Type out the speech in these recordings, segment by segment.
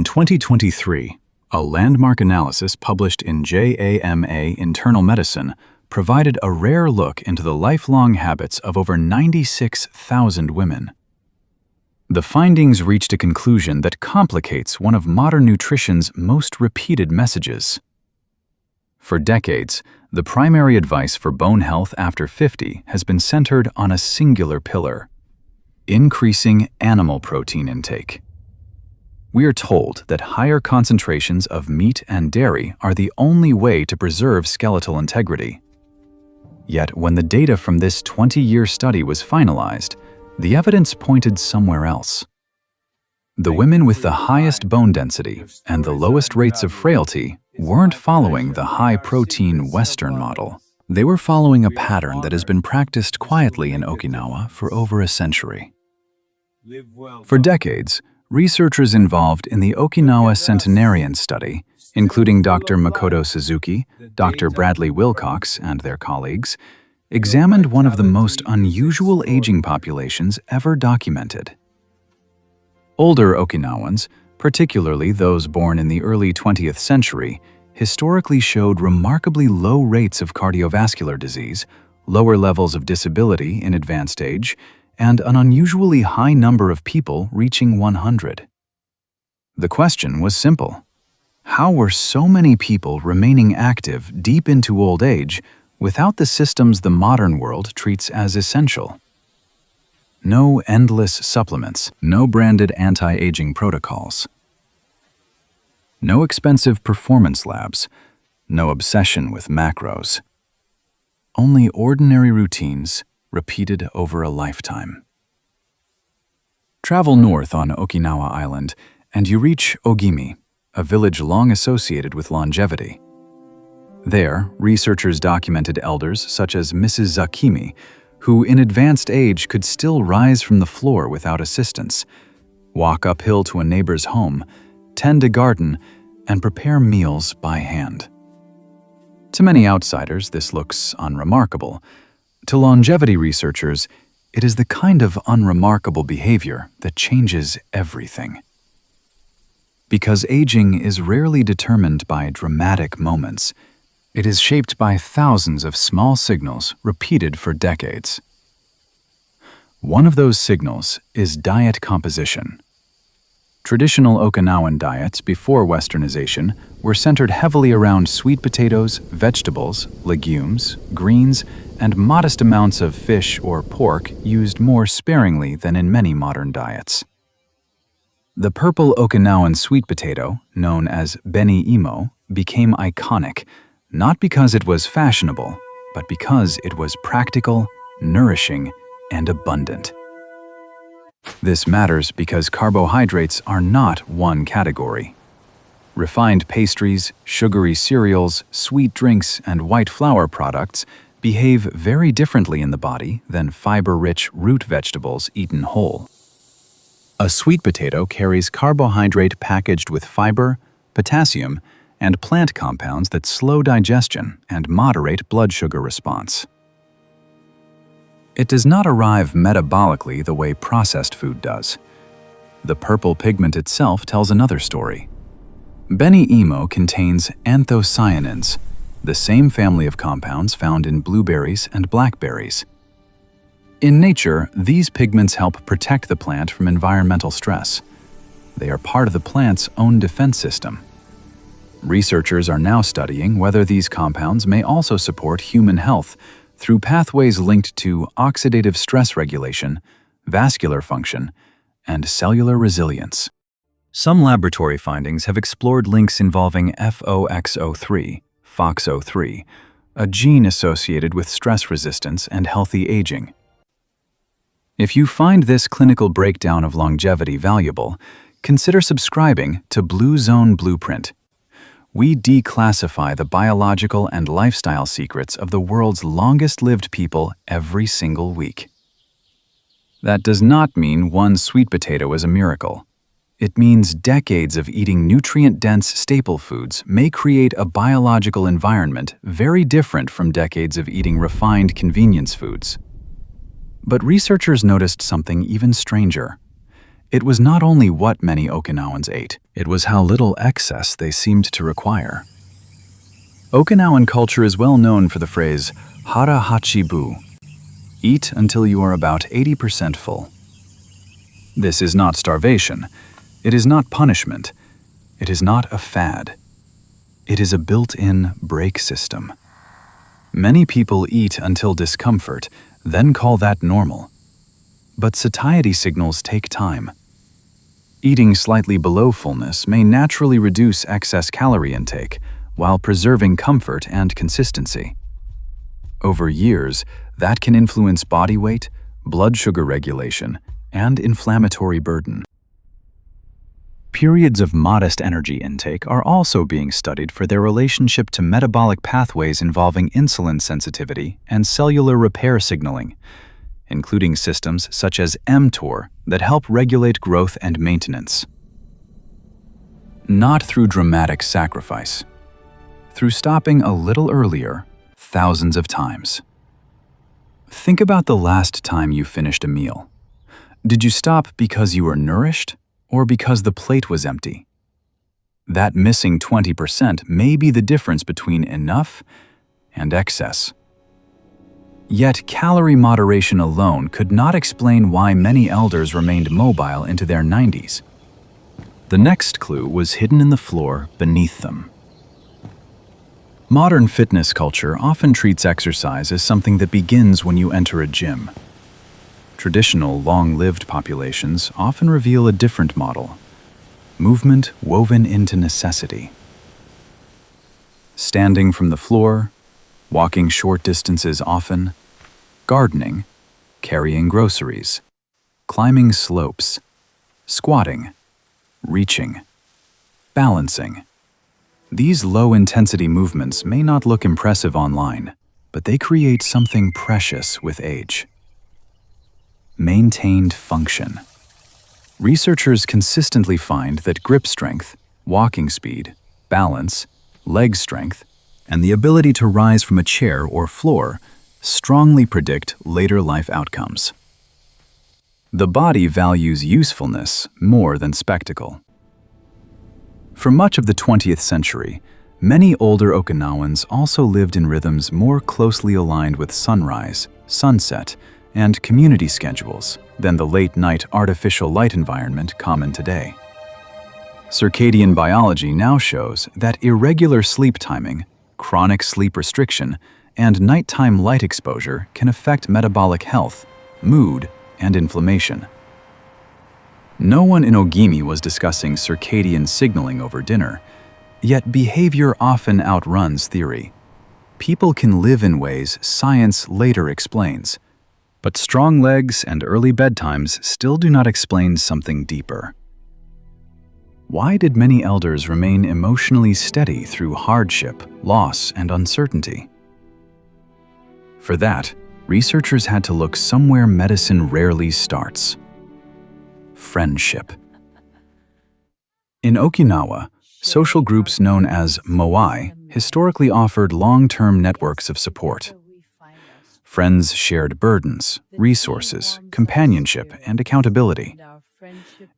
In 2023, a landmark analysis published in JAMA Internal Medicine provided a rare look into the lifelong habits of over 96,000 women. The findings reached a conclusion that complicates one of modern nutrition's most repeated messages. For decades, the primary advice for bone health after 50 has been centered on a singular pillar: increasing animal protein intake. We are told that higher concentrations of meat and dairy are the only way to preserve skeletal integrity. Yet, when the data from this 20-year study was finalized, the evidence pointed somewhere else. The women with the highest bone density and the lowest rates of frailty weren't following the high-protein Western model. They were following a pattern that has been practiced quietly in Okinawa for over a century. For decades, researchers involved in the Okinawa Centenarian Study, including Dr. Makoto Suzuki, Dr. Bradley Wilcox, and their colleagues, examined one of the most unusual aging populations ever documented. Older Okinawans, particularly those born in the early 20th century, historically showed remarkably low rates of cardiovascular disease, lower levels of disability in advanced age, and an unusually high number of people reaching 100. The question was simple: how were so many people remaining active deep into old age without the systems the modern world treats as essential? No endless supplements, no branded anti-aging protocols, no expensive performance labs, no obsession with macros. Only ordinary routines repeated over a lifetime. Travel north on Okinawa Island, and you reach Ogimi, a village long associated with longevity. There, researchers documented elders such as Mrs. Zakimi, who in advanced age could still rise from the floor without assistance, walk uphill to a neighbor's home, tend a garden, and prepare meals by hand. To many outsiders, this looks unremarkable. To longevity researchers, it is the kind of unremarkable behavior that changes everything. Because aging is rarely determined by dramatic moments, it is shaped by thousands of small signals repeated for decades. One of those signals is diet composition. Traditional Okinawan diets before Westernization were centered heavily around sweet potatoes, vegetables, legumes, greens, and modest amounts of fish or pork used more sparingly than in many modern diets. The purple Okinawan sweet potato, known as beni imo, became iconic, not because it was fashionable, but because it was practical, nourishing, and abundant. This matters because carbohydrates are not one category. Refined pastries, sugary cereals, sweet drinks, and white flour products behave very differently in the body than fiber-rich root vegetables eaten whole. A sweet potato carries carbohydrate packaged with fiber, potassium, and plant compounds that slow digestion and moderate blood sugar response. It does not arrive metabolically the way processed food does. The purple pigment itself tells another story. Beni imo contains anthocyanins, the same family of compounds found in blueberries and blackberries. In nature, these pigments help protect the plant from environmental stress. They are part of the plant's own defense system. Researchers are now studying whether these compounds may also support human health through pathways linked to oxidative stress regulation, vascular function, and cellular resilience. Some laboratory findings have explored links involving FOXO3, FOXO3, a gene associated with stress resistance and healthy aging. If you find this clinical breakdown of longevity valuable, consider subscribing to Blue Zone Blueprint. We declassify the biological and lifestyle secrets of the world's longest-lived people every single week. That does not mean one sweet potato is a miracle. It means decades of eating nutrient-dense staple foods may create a biological environment very different from decades of eating refined convenience foods. But researchers noticed something even stranger. it was not only what many Okinawans ate, it was how little excess they seemed to require. Okinawan culture is well known for the phrase Hara Hachi Bu, eat until you are about 80% full. This is not starvation. It is not punishment. It is not a fad. It is a built-in brake system. Many people eat until discomfort, then call that normal. But satiety signals take time. Eating slightly below fullness may naturally reduce excess calorie intake while preserving comfort and consistency. Over years, that can influence body weight, blood sugar regulation, and inflammatory burden. Periods of modest energy intake are also being studied for their relationship to metabolic pathways involving insulin sensitivity and cellular repair signaling, including systems such as mTOR that help regulate growth and maintenance. Not through dramatic sacrifice, through stopping a little earlier, thousands of times. Think about the last time you finished a meal. Did you stop because you were nourished or because the plate was empty? That missing 20% may be the difference between enough and excess. Yet calorie moderation alone could not explain why many elders remained mobile into their 90s. The next clue was hidden in the floor beneath them. Modern fitness culture often treats exercise as something that begins when you enter a gym. Traditional, long-lived populations often reveal a different model: movement woven into necessity. Standing from the floor, walking short distances often, gardening, carrying groceries, climbing slopes, squatting, reaching, balancing. These low-intensity movements may not look impressive online, but they create something precious with age. Maintained function. Researchers consistently find that grip strength, walking speed, balance, leg strength, and the ability to rise from a chair or floor strongly predict later life outcomes. The body values usefulness more than spectacle. For much of the 20th century, many older Okinawans also lived in rhythms more closely aligned with sunrise, sunset, and community schedules than the late-night artificial light environment common today. Circadian biology now shows that irregular sleep timing, chronic sleep restriction, and nighttime light exposure can affect metabolic health, mood, and inflammation. No one in Ogimi was discussing circadian signaling over dinner, yet behavior often outruns theory. People can live in ways science later explains, but strong legs and early bedtimes still do not explain something deeper. Why did many elders remain emotionally steady through hardship, loss, and uncertainty? For that, researchers had to look somewhere medicine rarely starts: friendship. In Okinawa, social groups known as moai historically offered long-term networks of support. Friends shared burdens, resources, companionship, and accountability.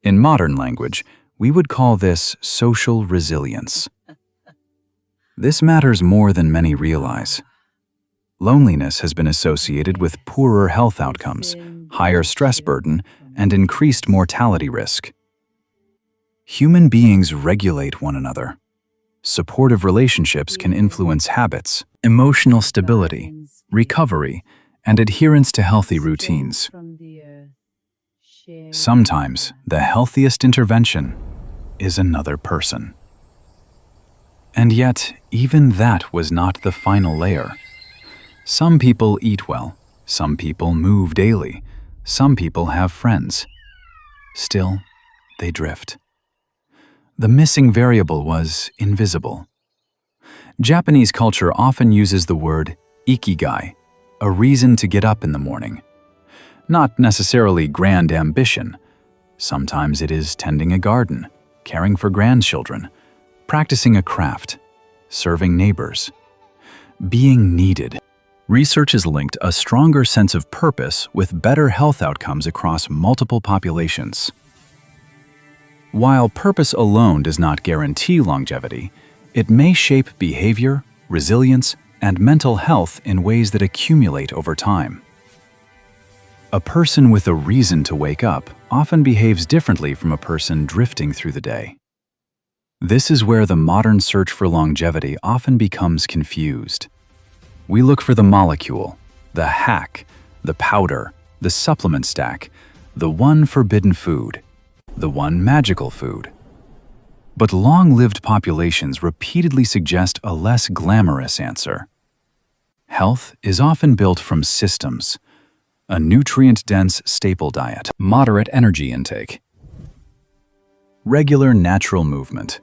In modern language, we would call this social resilience. This matters more than many realize. Loneliness has been associated with poorer health outcomes, higher stress burden, and increased mortality risk. Human beings regulate one another. Supportive relationships can influence habits, emotional stability, recovery, and adherence to healthy routines. Sometimes the healthiest intervention is another person. And yet, even that was not the final layer. Some people eat well, some people move daily, some people have friends. Still, they drift. The missing variable was invisible. Japanese culture often uses the word ikigai, a reason to get up in the morning. Not necessarily grand ambition. Sometimes it is tending a garden, caring for grandchildren, practicing a craft, serving neighbors, being needed. Research has linked a stronger sense of purpose with better health outcomes across multiple populations. While purpose alone does not guarantee longevity, it may shape behavior, resilience, and mental health in ways that accumulate over time. A person with a reason to wake up often behaves differently from a person drifting through the day. This is where the modern search for longevity often becomes confused. We look for the molecule, the hack, the powder, the supplement stack, the one forbidden food, the one magical food. But long-lived populations repeatedly suggest a less glamorous answer. Health is often built from systems: a nutrient-dense staple diet, moderate energy intake, regular natural movement,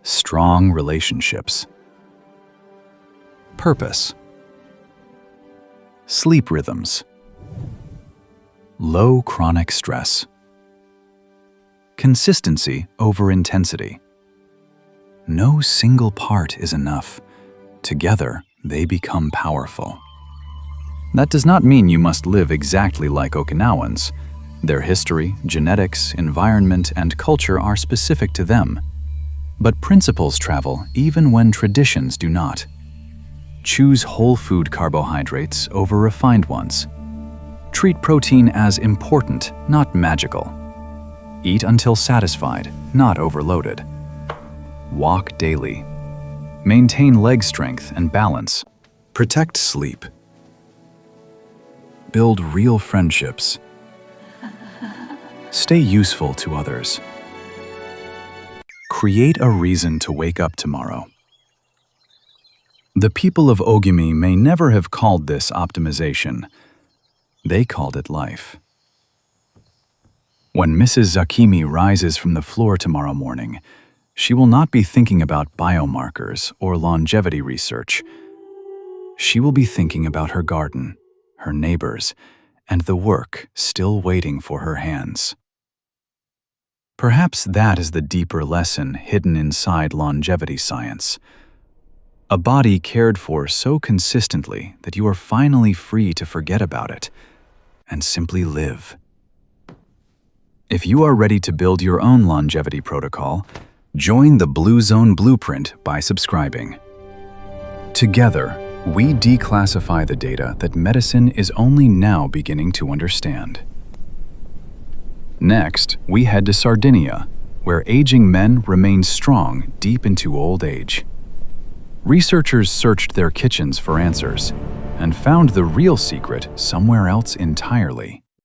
strong relationships, purpose, sleep rhythms, low chronic stress, consistency over intensity. No single part is enough. Together, they become powerful. That does not mean you must live exactly like Okinawans. Their history, genetics, environment, and culture are specific to them. But principles travel even when traditions do not. Choose whole food carbohydrates over refined ones. Treat protein as important, not magical. Eat until satisfied, not overloaded. Walk daily. Maintain leg strength and balance. Protect sleep. Build real friendships. Stay useful to others. Create a reason to wake up tomorrow. The people of Ogimi may never have called this optimization. They called it life. When Mrs. Zakimi rises from the floor tomorrow morning, she will not be thinking about biomarkers or longevity research. She will be thinking about her garden, her neighbors, and the work still waiting for her hands. Perhaps that is the deeper lesson hidden inside longevity science. A body cared for so consistently that you are finally free to forget about it and simply live. If you are ready to build your own longevity protocol, join the Blue Zone Blueprint by subscribing. Together, we declassify the data that medicine is only now beginning to understand. Next, we head to Sardinia, where aging men remain strong deep into old age. Researchers searched their kitchens for answers and found the real secret somewhere else entirely.